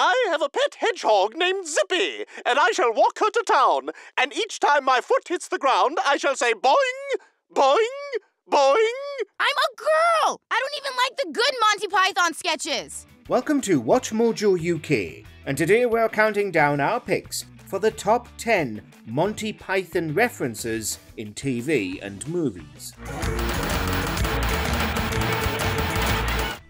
I have a pet hedgehog named Zippy, and I shall walk her to town, and each time my foot hits the ground, I shall say boing, boing, boing. I'm a girl! I don't even like the good Monty Python sketches. Welcome to WatchMojoUK, and today we're counting down our picks for the top 10 Monty Python references in TV and movies.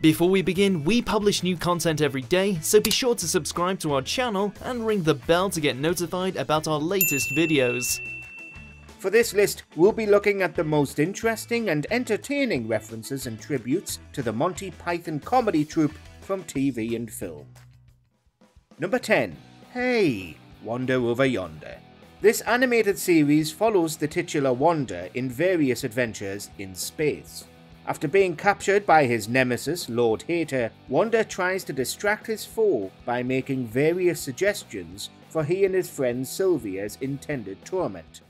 Before we begin, we publish new content every day, so be sure to subscribe to our channel and ring the bell to get notified about our latest videos. For this list, we'll be looking at the most interesting and entertaining references and tributes to the Monty Python comedy troupe from TV and film. Number 10. Hey! Wando over Yonder. This animated series follows the titular Wonder in various adventures in space. After being captured by his nemesis, Lord Hater, Wonder tries to distract his foe by making various suggestions for he and his friend Sylvia's intended torment.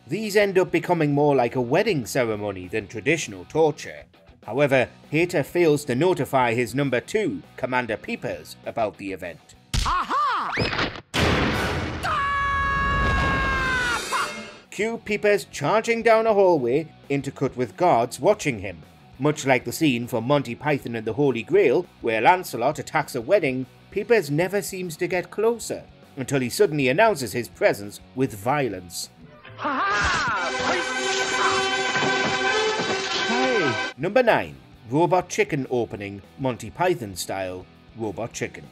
These end up becoming more like a wedding ceremony than traditional torture. However, Hater fails to notify his number 2, Commander Peepers, about the event. Aha! Cue Peepers charging down a hallway, intercut with guards watching him. Much like the scene from Monty Python and the Holy Grail, where Lancelot attacks a wedding, Peepers never seems to get closer, until he suddenly announces his presence with violence. Hey. Number 9. Robot Chicken opening, Monty Python style, Robot Chicken.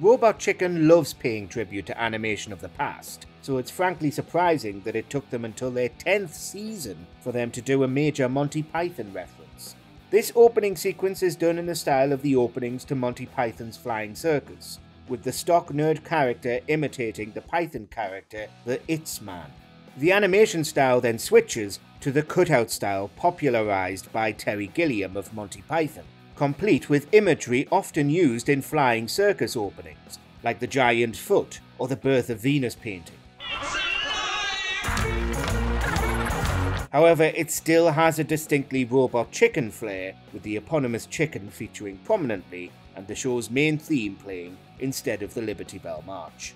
Robot Chicken loves paying tribute to animation of the past, so it's frankly surprising that it took them until their 10th season for them to do a major Monty Python reference. This opening sequence is done in the style of the openings to Monty Python's Flying Circus, with the stock nerd character imitating the Python character, the It's Man. The animation style then switches to the cutout style popularized by Terry Gilliam of Monty Python, complete with imagery often used in Flying Circus openings, like the giant foot or the Birth of Venus painting. However, it still has a distinctly Robot Chicken flair, with the eponymous chicken featuring prominently and the show's main theme playing instead of the Liberty Bell March.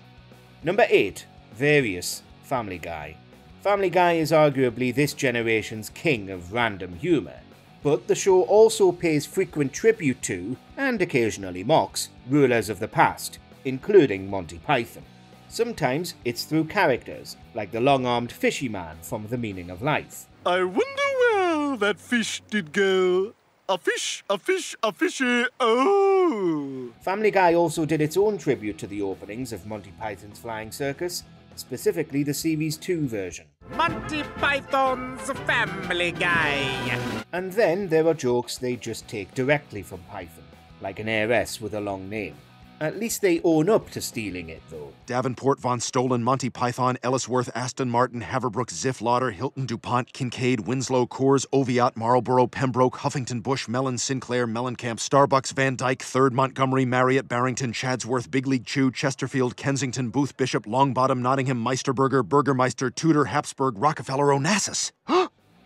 Number 8. Various, Family Guy. Family Guy is arguably this generation's king of random humour, but the show also pays frequent tribute to, and occasionally mocks, rulers of the past, including Monty Python. Sometimes it's through characters, like the long-armed fishy man from The Meaning of Life. I wonder where that fish did go. A fish, a fish, a fishy, oh! Family Guy also did its own tribute to the openings of Monty Python's Flying Circus, specifically the Series 2 version. Monty Python's Family Guy. And then there are jokes they just take directly from Python, like an heiress with a long name. At least they own up to stealing it, though. Davenport, Von Stolen, Monty Python, Ellisworth, Aston Martin, Haverbrook, Ziff, Lauder, Hilton, DuPont, Kincaid, Winslow, Coors, Oviatt, Marlboro, Pembroke, Huffington Bush, Mellon, Sinclair, Mellencamp, Starbucks, Van Dyke, Third, Montgomery, Marriott, Barrington, Chadsworth, Big League Chew, Chesterfield, Kensington, Booth, Bishop, Longbottom, Nottingham, Meisterburger, Burgermeister, Tudor, Habsburg, Rockefeller, Onassis.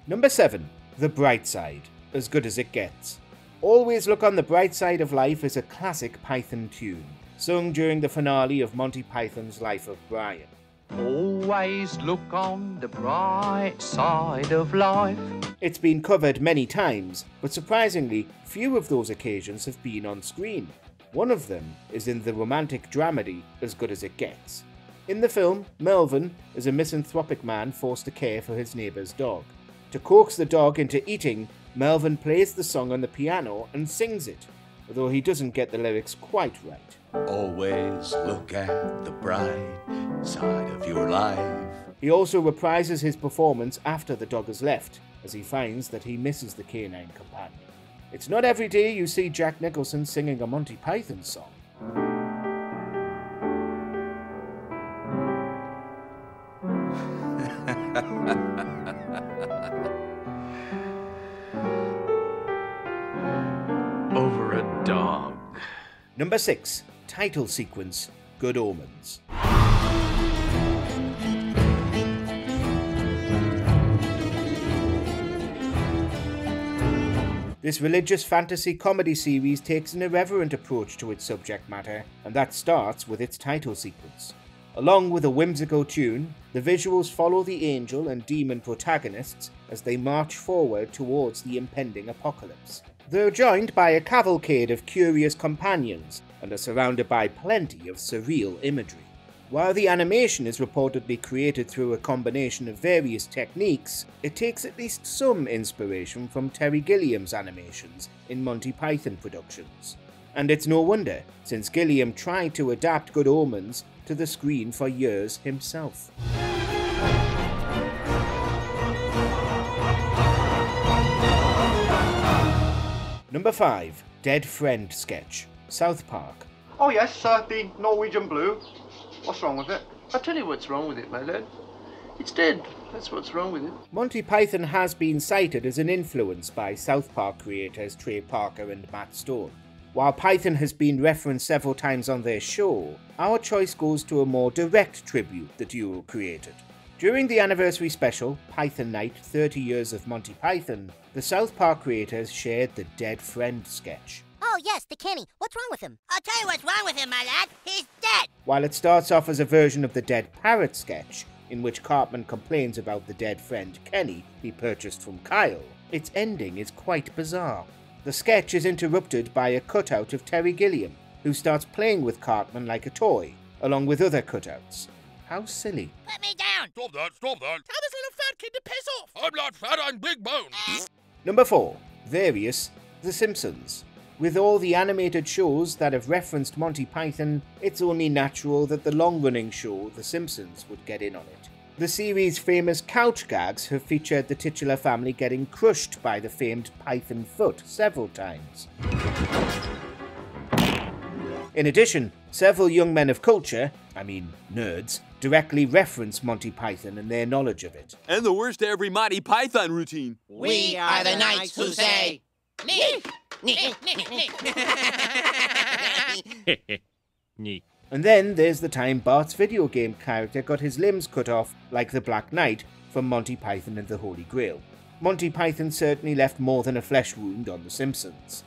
Number 7. The Bright Side. As good as it gets. Always Look on the Bright Side of Life is a classic Python tune, sung during the finale of Monty Python's Life of Brian. Always look on the bright side of life. It's been covered many times, but surprisingly, few of those occasions have been on screen. One of them is in the romantic dramedy As Good as It Gets. In the film, Melvin is a misanthropic man forced to care for his neighbour's dog. To coax the dog into eating, Melvin plays the song on the piano and sings it, although he doesn't get the lyrics quite right. Always look at the bright side of your life. He also reprises his performance after the dog has left, as he finds that he misses the canine companion. It's not every day you see Jack Nicholson singing a Monty Python song. Over a dog. Number 6. Title sequence, Good Omens. This religious fantasy comedy series takes an irreverent approach to its subject matter, and that starts with its title sequence. Along with a whimsical tune, the visuals follow the angel and demon protagonists as they march forward towards the impending apocalypse. They're joined by a cavalcade of curious companions and are surrounded by plenty of surreal imagery. While the animation is reportedly created through a combination of various techniques, it takes at least some inspiration from Terry Gilliam's animations in Monty Python productions. And it's no wonder, since Gilliam tried to adapt Good Omens to the screen for years himself. Number 5. Dead Friend Sketch, South Park. Oh yes, the Norwegian Blue. What's wrong with it? I'll tell you what's wrong with it, my lad. It's dead. That's what's wrong with it. Monty Python has been cited as an influence by South Park creators Trey Parker and Matt Stone. While Python has been referenced several times on their show, our choice goes to a more direct tribute the duo created. During the anniversary special, Python Night 30 Years of Monty Python, the South Park creators shared the Dead Friend sketch. Oh yes, the Kenny. What's wrong with him? I'll tell you what's wrong with him, my lad. He's dead! While it starts off as a version of the Dead Parrot sketch, in which Cartman complains about the dead friend Kenny he purchased from Kyle, its ending is quite bizarre. The sketch is interrupted by a cutout of Terry Gilliam, who starts playing with Cartman like a toy, along with other cutouts. How silly. Put me down! Stop that, stop that. Tell this little fat kid to piss off. I'm not fat, I'm big boned. Number 4. Various The Simpsons. With all the animated shows that have referenced Monty Python, it's only natural that the long-running show The Simpsons would get in on it. The series' famous couch gags have featured the titular family getting crushed by the famed Python foot several times. In addition, several young men of culture, nerds, directly reference Monty Python and their knowledge of it. And the worst to every Monty Python routine. We are the knights who say... And then there's the time Bart's video game character got his limbs cut off like the Black Knight from Monty Python and the Holy Grail. Monty Python certainly left more than a flesh wound on The Simpsons.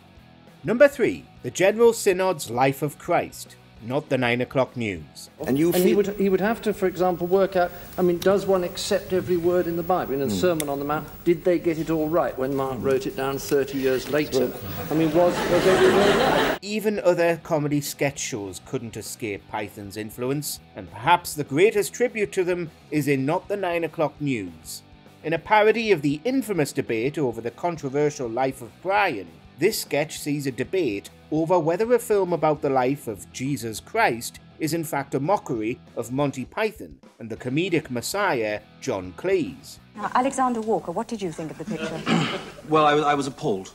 Number 3. The General Synod's Life of Christ, not the 9 o'clock news. And he would have to, for example, work out, does one accept every word in the Bible? In the Sermon on the Mount, did they get it all right when Mark wrote it down 30 years later? Was every word right? Even other comedy sketch shows couldn't escape Python's influence, and perhaps the greatest tribute to them is in Not the 9 o'clock news. In a parody of the infamous debate over the controversial life of Brian, this sketch sees a debate over whether a film about the life of Jesus Christ is in fact a mockery of Monty Python and the comedic messiah John Cleese. Now, Alexander Walker, what did you think of the picture? Well, I was appalled.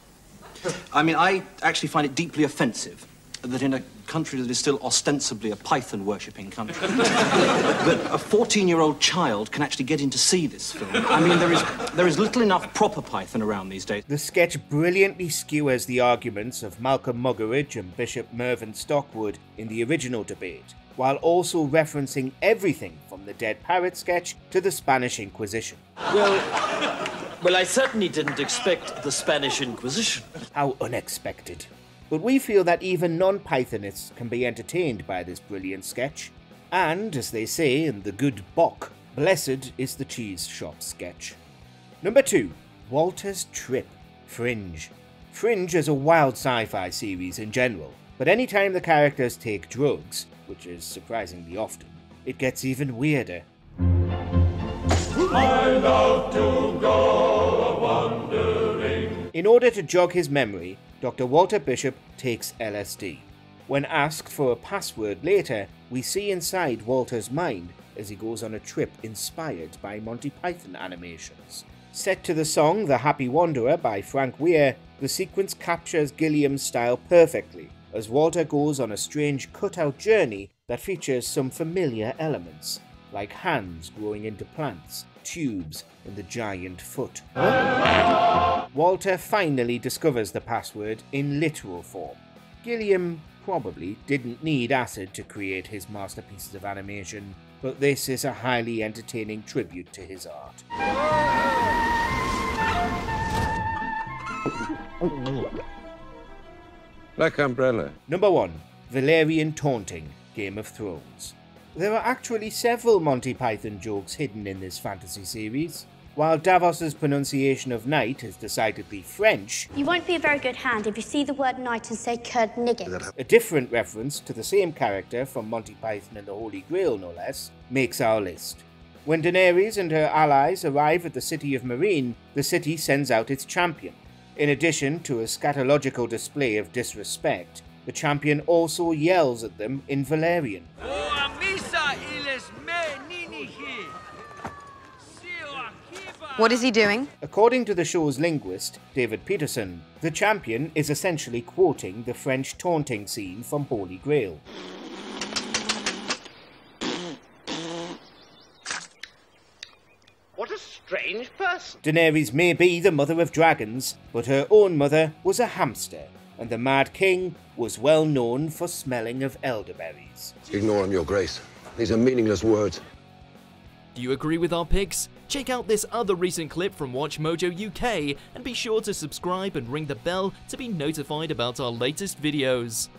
I actually find it deeply offensive that in a country that is still ostensibly a Python-worshipping country, that a 14-year-old child can actually get in to see this film. There is little enough proper Python around these days. The sketch brilliantly skewers the arguments of Malcolm Muggeridge and Bishop Mervyn Stockwood in the original debate, while also referencing everything from the Dead Parrot sketch to the Spanish Inquisition. Well, I certainly didn't expect the Spanish Inquisition. How unexpected. But we feel that even non-Pythonists can be entertained by this brilliant sketch. And, as they say in The Good Bock, blessed is the cheese shop sketch. Number 2. Walter's Trip, Fringe. Fringe is a wild sci-fi series in general, but anytime the characters take drugs, which is surprisingly often, it gets even weirder. I love to go wandering. In order to jog his memory, Dr. Walter Bishop takes LSD. When asked for a password later, we see inside Walter's mind as he goes on a trip inspired by Monty Python animations. Set to the song The Happy Wanderer by Frank Weir, the sequence captures Gilliam's style perfectly, as Walter goes on a strange cutout journey that features some familiar elements, like hands growing into plants, tubes, and the giant foot. Walter finally discovers the password in literal form. Gilliam probably didn't need acid to create his masterpieces of animation, but this is a highly entertaining tribute to his art. Black Umbrella. Number 1. Valerian taunting, Game of Thrones. There are actually several Monty Python jokes hidden in this fantasy series. While Davos's pronunciation of knight is decidedly French, you won't be a very good hand if you see the word knight and say curd nigget. A different reference to the same character from Monty Python and the Holy Grail, no less, makes our list. When Daenerys and her allies arrive at the city of Meereen, the city sends out its champion. In addition to a scatological display of disrespect, the champion also yells at them in Valerian. What is he doing? According to the show's linguist, David Peterson, the champion is essentially quoting the French taunting scene from Holy Grail. What a strange person. Daenerys may be the mother of dragons, but her own mother was a hamster, and the Mad King was well known for smelling of elderberries. Ignore him, Your Grace. These are meaningless words. Do you agree with our picks? Check out this other recent clip from WatchMojoUK and be sure to subscribe and ring the bell to be notified about our latest videos.